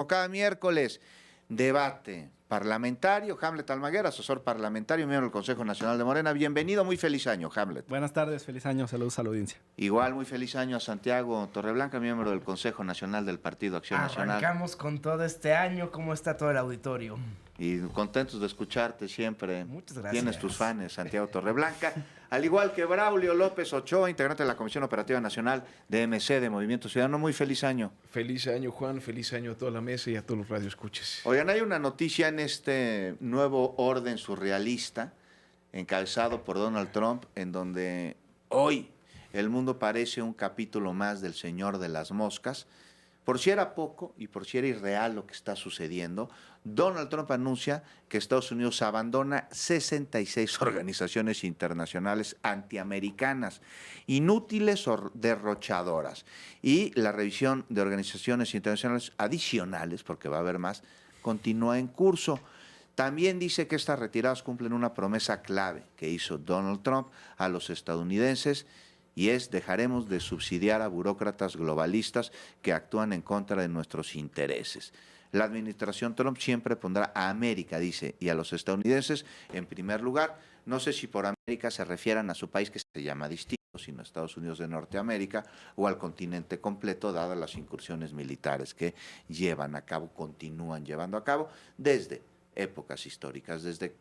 cada miércoles, debate parlamentario. Hamlet Almaguer, asesor parlamentario, miembro del Consejo Nacional de Morena. Bienvenido, muy feliz año, Hamlet. Buenas tardes, feliz año, saludos a la audiencia. Igual, muy feliz año a Santiago Torreblanca, miembro del Consejo Nacional del Partido Acción Nacional. Arrancamos con todo este año, ¿cómo está todo el auditorio? Y contentos de escucharte siempre. Muchas gracias. Tienes tus fans, Santiago Torreblanca. Al igual que Braulio López Ochoa, integrante de la Comisión Operativa Nacional de MC, de Movimiento Ciudadano. Muy feliz año. Feliz año, Juan. Feliz año a toda la mesa y a todos los radioescuchas. Oigan, hay una noticia en este nuevo orden surrealista, encabezado por Donald Trump, en donde hoy el mundo parece un capítulo más del Señor de las Moscas. Por si era poco y por si era irreal lo que está sucediendo, Donald Trump anuncia que Estados Unidos abandona 66 organizaciones internacionales antiamericanas, inútiles o derrochadoras, y la revisión de organizaciones internacionales adicionales, porque va a haber más, continúa en curso. También dice que estas retiradas cumplen una promesa clave que hizo Donald Trump a los estadounidenses, y es: dejaremos de subsidiar a burócratas globalistas que actúan en contra de nuestros intereses. La administración Trump siempre pondrá a América, dice, y a los estadounidenses en primer lugar. No sé si por América se refieran a su país, que se llama distinto, sino Estados Unidos de Norteamérica, o al continente completo, dadas las incursiones militares que llevan a cabo, continúan llevando a cabo desde épocas históricas, desde,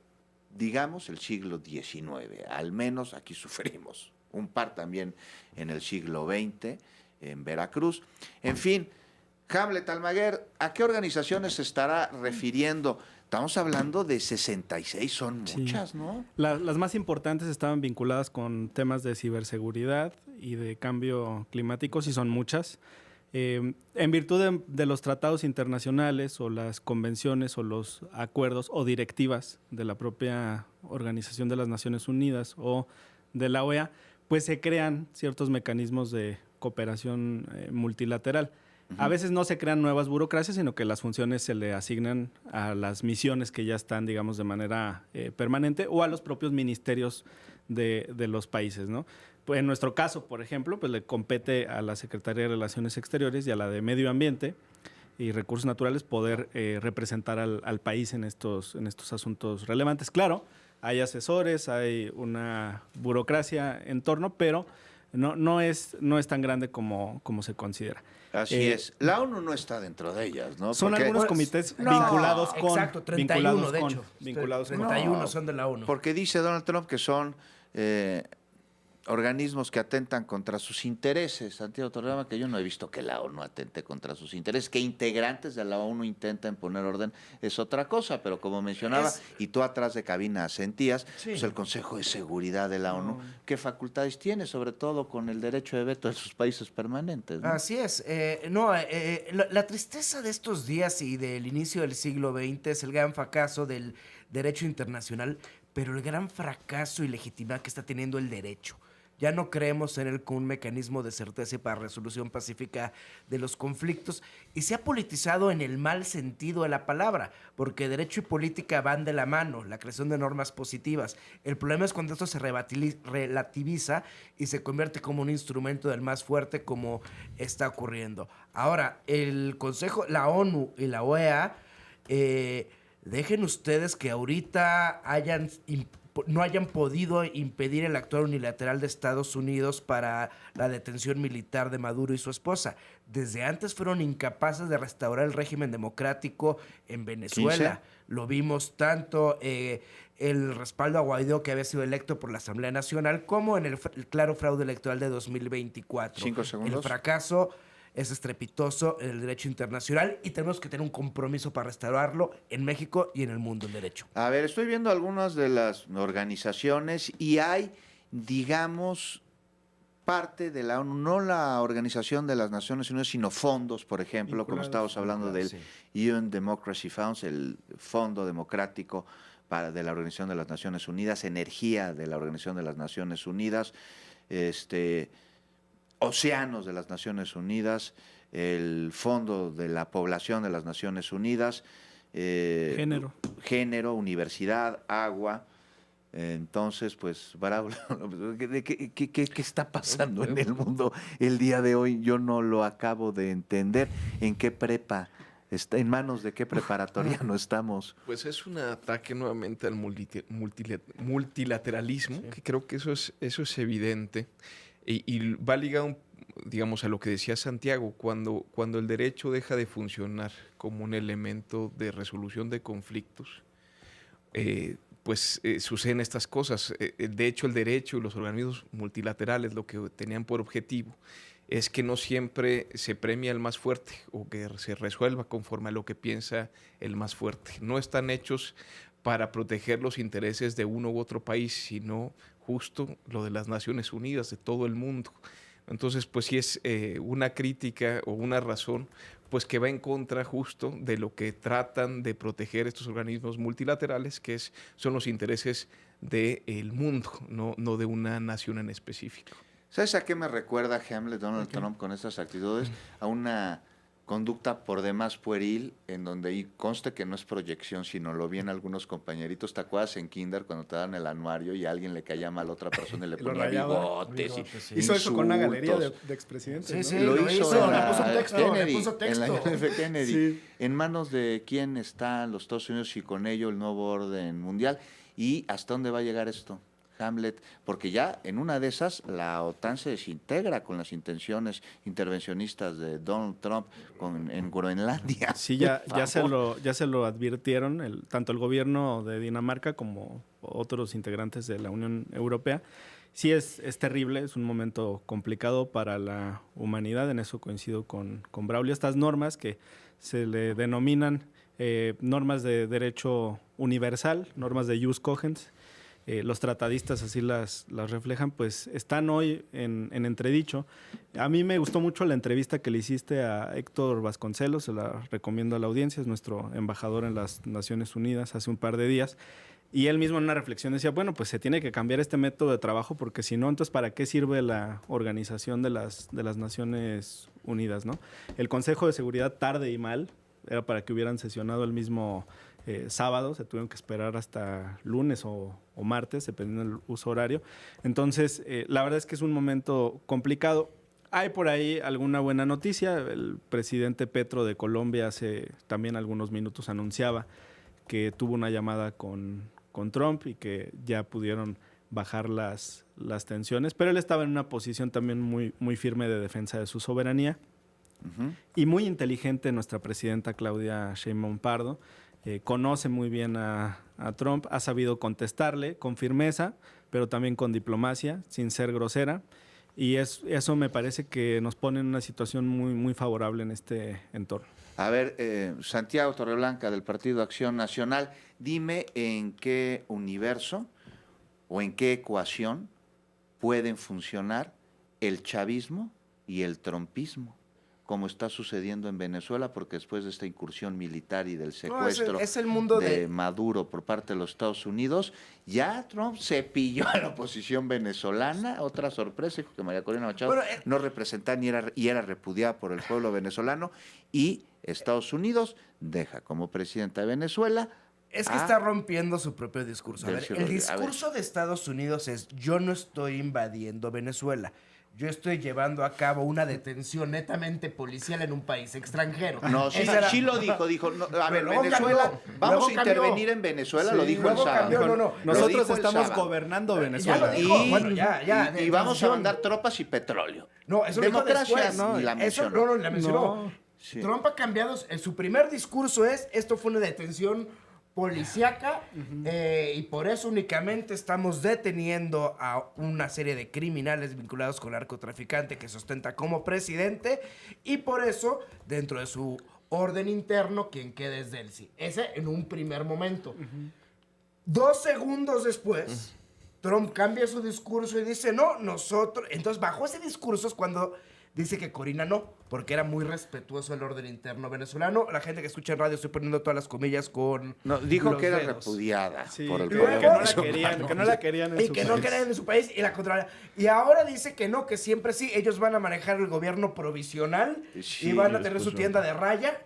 digamos, el siglo XIX. Al menos aquí sufrimos. Un par también en el siglo XX, en Veracruz. En fin, Hamlet Almaguer, ¿a qué organizaciones se estará refiriendo? Estamos hablando de 66, son muchas, ¿no? Las más importantes estaban vinculadas con temas de ciberseguridad y de cambio climático, sí son muchas. En virtud de los tratados internacionales o las convenciones o los acuerdos o directivas de la propia Organización de las Naciones Unidas o de la OEA, pues se crean ciertos mecanismos de cooperación multilateral. A veces no se crean nuevas burocracias, sino que las funciones se le asignan a las misiones que ya están, digamos, de manera permanente, o a los propios ministerios de los países, ¿no? Pues en nuestro caso, por ejemplo, pues le compete a la Secretaría de Relaciones Exteriores y a la de Medio Ambiente y Recursos Naturales poder representar al país en estos asuntos relevantes. Claro, hay asesores, hay una burocracia en torno, pero no es tan grande como se considera. Así es. La ONU no está dentro de ellas, ¿no? Son Porque algunos comités vinculados con... Exacto, 31 de hecho. Vinculados 31 son de la ONU. Porque dice Donald Trump que son organismos que atentan contra sus intereses. Santiago Torreblanca, que yo no he visto que la ONU atente contra sus intereses. Que integrantes de la ONU intenten poner orden es otra cosa, pero como mencionaba, y tú atrás de cabina asentías, Sí. pues el Consejo de Seguridad de la ONU, ¿qué facultades tiene? Sobre todo con el derecho de veto de sus países permanentes, ¿no? Así es. La tristeza de estos días y del inicio del siglo XX es el gran fracaso del derecho internacional, pero el gran fracaso y legitimidad que está teniendo el derecho. Ya no creemos en él como un mecanismo de certeza y para resolución pacífica de los conflictos, y se ha politizado en el mal sentido de la palabra, porque derecho y política van de la mano, la creación de normas positivas. El problema es cuando esto se relativiza y se convierte como un instrumento del más fuerte, como está ocurriendo. Ahora, el Consejo, la ONU y la OEA, dejen ustedes que ahorita no hayan podido impedir el actuar unilateral de Estados Unidos para la detención militar de Maduro y su esposa. Desde antes fueron incapaces de restaurar el régimen democrático en Venezuela. 15. Lo vimos tanto el respaldo a Guaidó, que había sido electo por la Asamblea Nacional, como en el claro fraude electoral de 2024. 5 segundos. El fracaso es estrepitoso en el derecho internacional y tenemos que tener un compromiso para restaurarlo en México y en el mundo del derecho. A ver, estoy viendo algunas de las organizaciones y hay, digamos, parte de la ONU, no la Organización de las Naciones Unidas, sino fondos, por ejemplo, como estábamos hablando del UN Democracy Funds, el Fondo Democrático de la Organización de las Naciones Unidas, energía de la Organización de las Naciones Unidas, Océanos de las Naciones Unidas, el Fondo de la Población de las Naciones Unidas, género, universidad, agua. Entonces, pues, Braulio, ¿qué está pasando en el mundo el día de hoy? Yo no lo acabo de entender. ¿En qué prepa ¿En manos de qué preparatoriano estamos? Pues es un ataque nuevamente al multilateralismo, que creo que eso es evidente. Y va ligado, digamos, a lo que decía Santiago, cuando el derecho deja de funcionar como un elemento de resolución de conflictos, suceden estas cosas. De hecho, el derecho y los organismos multilaterales lo que tenían por objetivo es que no siempre se premia el más fuerte o que se resuelva conforme a lo que piensa el más fuerte. No están hechos para proteger los intereses de uno u otro país, sino justo lo de las Naciones Unidas, de todo el mundo. Entonces, pues sí es una crítica o una razón pues que va en contra justo de lo que tratan de proteger estos organismos multilaterales, que son los intereses del mundo, no de una nación en específico. ¿Sabes a qué me recuerda Hamlet, Donald Trump, con estas actitudes? A una conducta por demás pueril, en donde y conste que no es proyección, sino lo vi en algunos compañeritos. ¿Te acuerdas en kinder cuando te dan el anuario y a alguien le caía mal a otra persona y le ponía bigotes? Sí. Hizo eso con una galería de expresidentes, ¿no? Sí, lo hizo le puso texto, Kennedy, le puso texto. en la John F. Kennedy. Sí. ¿En manos de quién están los Estados Unidos y con ello el nuevo orden mundial? ¿Y hasta dónde va a llegar esto, Hamlet? Porque ya en una de esas la OTAN se desintegra con las intenciones intervencionistas de Donald Trump en Groenlandia. Sí, ya se lo advirtieron tanto el gobierno de Dinamarca como otros integrantes de la Unión Europea. Sí, es terrible, es un momento complicado para la humanidad, en eso coincido con Braulio. Estas normas que se le denominan normas de derecho universal, normas de jus cogens, los tratadistas así las reflejan, pues están hoy en entredicho. A mí me gustó mucho la entrevista que le hiciste a Héctor Vasconcelos, se la recomiendo a la audiencia, es nuestro embajador en las Naciones Unidas hace un par de días, y él mismo en una reflexión decía, bueno, pues se tiene que cambiar este método de trabajo, porque si no, entonces ¿para qué sirve la organización de las Naciones Unidas, ¿no? El Consejo de Seguridad, tarde y mal, era para que hubieran sesionado el mismo sábado, se tuvieron que esperar hasta lunes o martes, dependiendo del uso horario. Entonces, la verdad es que es un momento complicado. Hay por ahí alguna buena noticia. El presidente Petro de Colombia hace también algunos minutos anunciaba que tuvo una llamada con Trump y que ya pudieron bajar las tensiones, pero él estaba en una posición también muy, muy firme de defensa de su soberanía. Uh-huh. Y muy inteligente nuestra presidenta Claudia Sheinbaum Pardo. Conoce muy bien a Trump, ha sabido contestarle con firmeza, pero también con diplomacia, sin ser grosera. Y eso me parece que nos pone en una situación muy, muy favorable en este entorno. A ver, Santiago Torreblanca, del Partido Acción Nacional, dime en qué universo o en qué ecuación pueden funcionar el chavismo y el trumpismo, como está sucediendo en Venezuela, porque después de esta incursión militar y del secuestro es el mundo de Maduro por parte de los Estados Unidos, ya Trump se pilló a la oposición venezolana. Otra sorpresa, que María Corina Machado no representaba y era repudiada por el pueblo venezolano, y Estados Unidos deja como presidenta de Venezuela. Es que está rompiendo su propio discurso. A ver, el discurso de Estados Unidos es: yo no estoy invadiendo Venezuela. Yo estoy llevando a cabo una detención netamente policial en un país extranjero. No, sí lo dijo. No, a ver, Venezuela, vamos a intervenir en Venezuela, lo dijo el sábado. Nosotros estamos gobernando Venezuela. Y vamos a mandar tropas y petróleo. No, eso democracia ni la mencionó. No, la mencionó. Sí. Trump ha cambiado, su primer discurso esto fue una detención policíaca, y por eso únicamente estamos deteniendo a una serie de criminales vinculados con el narcotraficante que sustenta como presidente, y por eso, dentro de su orden interno, quien quede es Delcy. Ese en un primer momento. 2 segundos después, Trump cambia su discurso y dice, no, nosotros... Entonces, bajo ese discurso es cuando dice que Corina no, porque era muy respetuoso del orden interno venezolano. La gente que escucha en radio, estoy poniendo todas las comillas con no, dijo los que era dedos. Repudiada por el pueblo. Que no la querían en su país. Y que no querían en su país, y la contraria. Y ahora dice que no, que siempre sí, ellos van a manejar el gobierno provisional, y van a tener su tienda de raya.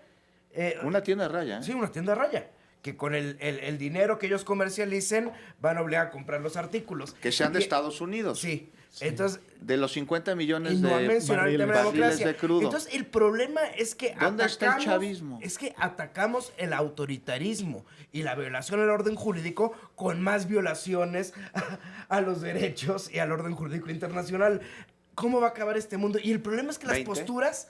Una tienda de raya, ¿eh? Sí, una tienda de raya. que con el dinero que ellos comercialicen van a obligar a comprar los artículos. Que sean de Estados Unidos. Sí. Entonces, de los 50 millones y no de ha mencionado el tema de barriles democracia. de crudo. Entonces, el problema es que ¿Dónde está el chavismo? Es que atacamos el autoritarismo y la violación al orden jurídico con más violaciones a los derechos y al orden jurídico internacional. ¿Cómo va a acabar este mundo? Y el problema es que las 20. posturas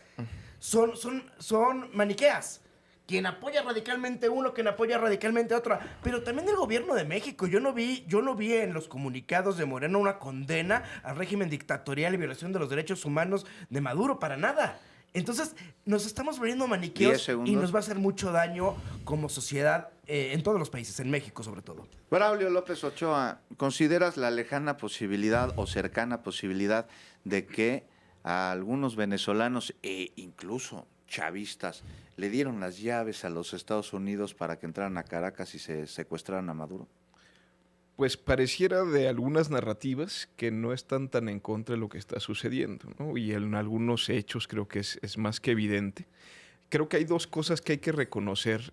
son maniqueas. Quien apoya radicalmente uno, quien apoya radicalmente otro. Pero también el gobierno de México. Yo no vi en los comunicados de Moreno una condena al régimen dictatorial y violación de los derechos humanos de Maduro, para nada. Entonces, nos estamos volviendo 10 maniqueos segundos. y nos va a hacer mucho daño como sociedad en todos los países, en México sobre todo. Braulio López Ochoa, ¿consideras la lejana posibilidad o cercana posibilidad de que a algunos venezolanos e incluso chavistas le dieron las llaves a los Estados Unidos para que entraran a Caracas y se secuestraran a Maduro? Pues pareciera de algunas narrativas que no están tan en contra de lo que está sucediendo, ¿no? Y en algunos hechos creo que es más que evidente. Creo que hay dos cosas que hay que reconocer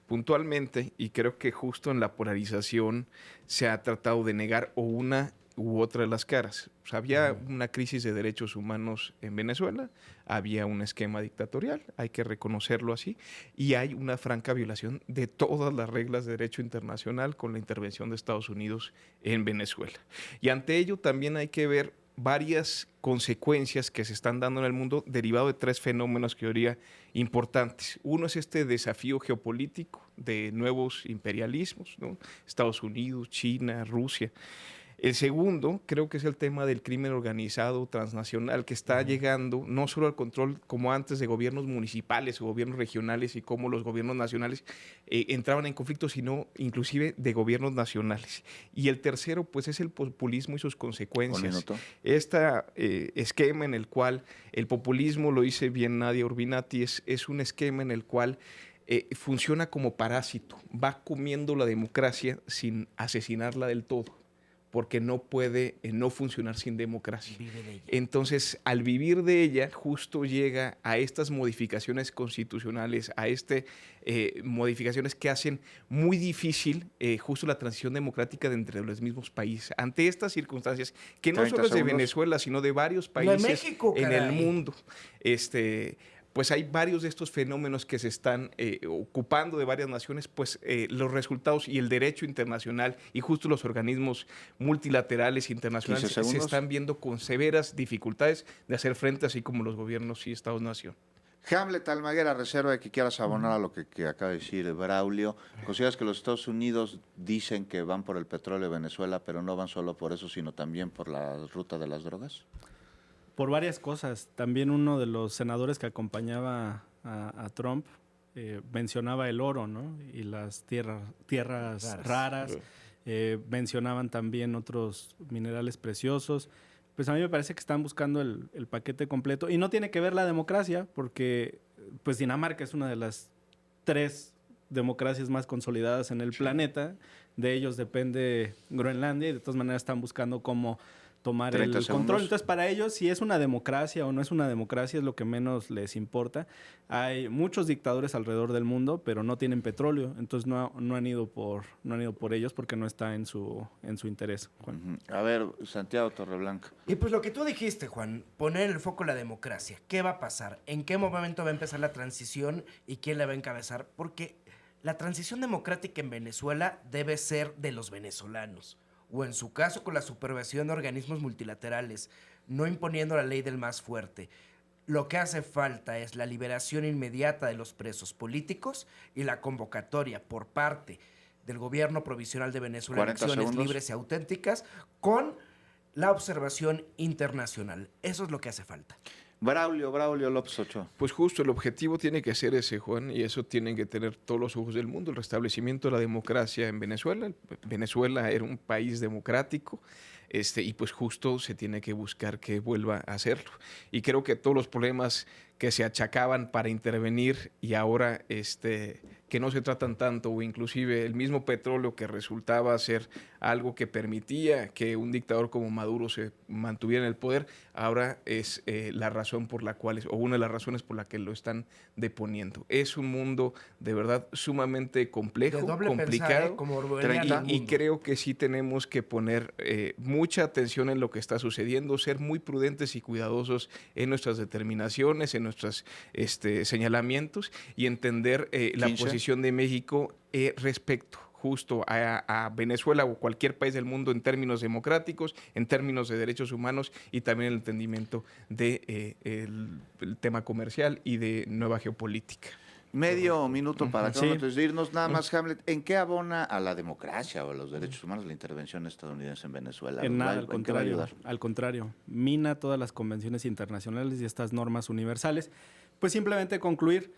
puntualmente, y creo que justo en la polarización se ha tratado de negar o una u otra de las caras. O sea, había una crisis de derechos humanos en Venezuela, había un esquema dictatorial, hay que reconocerlo así, y hay una franca violación de todas las reglas de derecho internacional con la intervención de Estados Unidos en Venezuela. Y ante ello también hay que ver varias consecuencias que se están dando en el mundo derivado de tres fenómenos que yo diría importantes. Uno es este desafío geopolítico de nuevos imperialismos, ¿no? Estados Unidos, China, Rusia. El segundo, creo que es el tema del crimen organizado transnacional que está llegando no solo al control como antes de gobiernos municipales o gobiernos regionales y cómo los gobiernos nacionales entraban en conflicto, sino inclusive de gobiernos nacionales. Y el tercero, pues es el populismo y sus consecuencias. Este esquema en el cual el populismo, lo dice bien Nadia Urbinati, es un esquema en el cual funciona como parásito, va comiendo la democracia sin asesinarla del todo, porque no puede no funcionar sin democracia. Entonces, al vivir de ella, justo llega a estas modificaciones constitucionales, a modificaciones que hacen muy difícil justo la transición democrática de entre los mismos países. Ante estas circunstancias, que no solo es de Venezuela, sino de varios países México, en el mundo, pues hay varios de estos fenómenos que se están ocupando de varias naciones, pues los resultados y el derecho internacional y justo los organismos multilaterales internacionales se están viendo con severas dificultades de hacer frente, así como los gobiernos y Estados-nación. Hamlet Almaguer, a reserva de que quieras abonar a lo que acaba de decir Braulio, ¿consideras que los Estados Unidos dicen que van por el petróleo de Venezuela, pero no van solo por eso, sino también por la ruta de las drogas? Por varias cosas. También uno de los senadores que acompañaba a Trump mencionaba el oro, ¿no? Y las tierras raras. Mencionaban también otros minerales preciosos. Pues a mí me parece que están buscando el paquete completo. Y no tiene que ver la democracia, porque pues Dinamarca es una de las 3 democracias más consolidadas en el planeta. De ellos depende Groenlandia y de todas maneras están buscando cómo tomar el control. Entonces, para ellos, si es una democracia o no es una democracia, es lo que menos les importa. Hay muchos dictadores alrededor del mundo, pero no tienen petróleo. Entonces, no han ido por ellos porque no está en su interés, Juan. A ver, Santiago Torreblanca. Y pues lo que tú dijiste, Juan, poner el foco en la democracia. ¿Qué va a pasar? ¿En qué momento va a empezar la transición y quién la va a encabezar? Porque la transición democrática en Venezuela debe ser de los venezolanos, o en su caso con la supervisión de organismos multilaterales, no imponiendo la ley del más fuerte. Lo que hace falta es la liberación inmediata de los presos políticos y la convocatoria por parte del gobierno provisional de Venezuela a elecciones libres y auténticas con la observación internacional. Eso es lo que hace falta. Braulio López Ochoa. Pues justo el objetivo tiene que ser ese, Juan, y eso tienen que tener todos los ojos del mundo, el restablecimiento de la democracia en Venezuela. Venezuela era un país democrático, y pues justo se tiene que buscar que vuelva a hacerlo. Y creo que todos los problemas que se achacaban para intervenir y ahora que no se tratan tanto, o inclusive el mismo petróleo que resultaba ser algo que permitía que un dictador como Maduro se mantuviera en el poder, ahora es la razón por la cual, o una de las razones por la que lo están deponiendo. Es un mundo de verdad sumamente complejo, De doble complicado, pensar, como venía el y mundo. creo que sí tenemos que poner mucha atención en lo que está sucediendo, ser muy prudentes y cuidadosos en nuestras determinaciones, en nuestros señalamientos y entender la 15. posición de México respecto justo a Venezuela o cualquier país del mundo en términos democráticos, en términos de derechos humanos y también el entendimiento de el tema comercial y de nueva geopolítica. Medio minuto para Sí. antes de irnos, nada más, Hamlet, ¿en qué abona a la democracia o a los derechos humanos la intervención estadounidense en Venezuela? En nada, ¿En al qué va a contrario. ayudar? Al contrario, mina todas las convenciones internacionales y estas normas universales. Pues simplemente concluir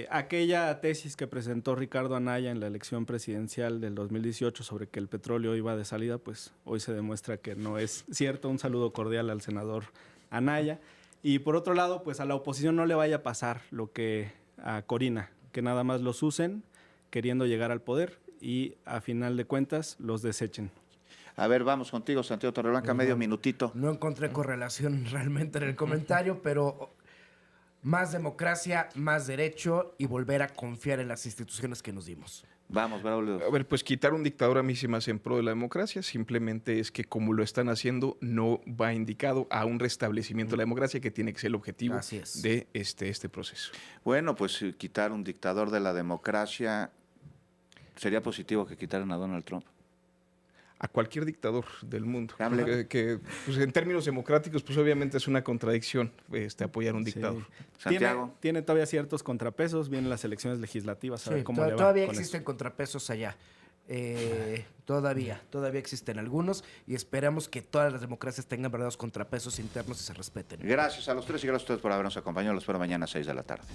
aquella tesis que presentó Ricardo Anaya en la elección presidencial del 2018 sobre que el petróleo iba de salida, pues hoy se demuestra que no es cierto. Un saludo cordial al senador Anaya. Y por otro lado, pues a la oposición no le vaya a pasar lo que a Corina, que nada más los usen queriendo llegar al poder y a final de cuentas los desechen. A ver, vamos contigo, Santiago Torreblanca, medio minutito. No encontré correlación realmente en el comentario, pero más democracia, más derecho y volver a confiar en las instituciones que nos dimos. Vamos, Braulio. A ver, pues quitar un dictador a mí se me hace en pro de la democracia, simplemente es que como lo están haciendo no va indicado a un restablecimiento de la democracia que tiene que ser el objetivo Así es. de este proceso. Bueno, pues quitar un dictador de la democracia, sería positivo que quitaran a Donald Trump. A cualquier dictador del mundo. Hamlet. Que pues, en términos democráticos, pues obviamente es una contradicción apoyar a un dictador. Sí. Santiago. Tiene todavía ciertos contrapesos, vienen las elecciones legislativas, a ver Sí, cómo le va todavía con eso. existen contrapesos allá. Todavía existen algunos y esperamos que todas las democracias tengan verdaderos contrapesos internos y se respeten. Gracias a los tres y gracias a ustedes por habernos acompañado. Los espero mañana a 6 de la tarde.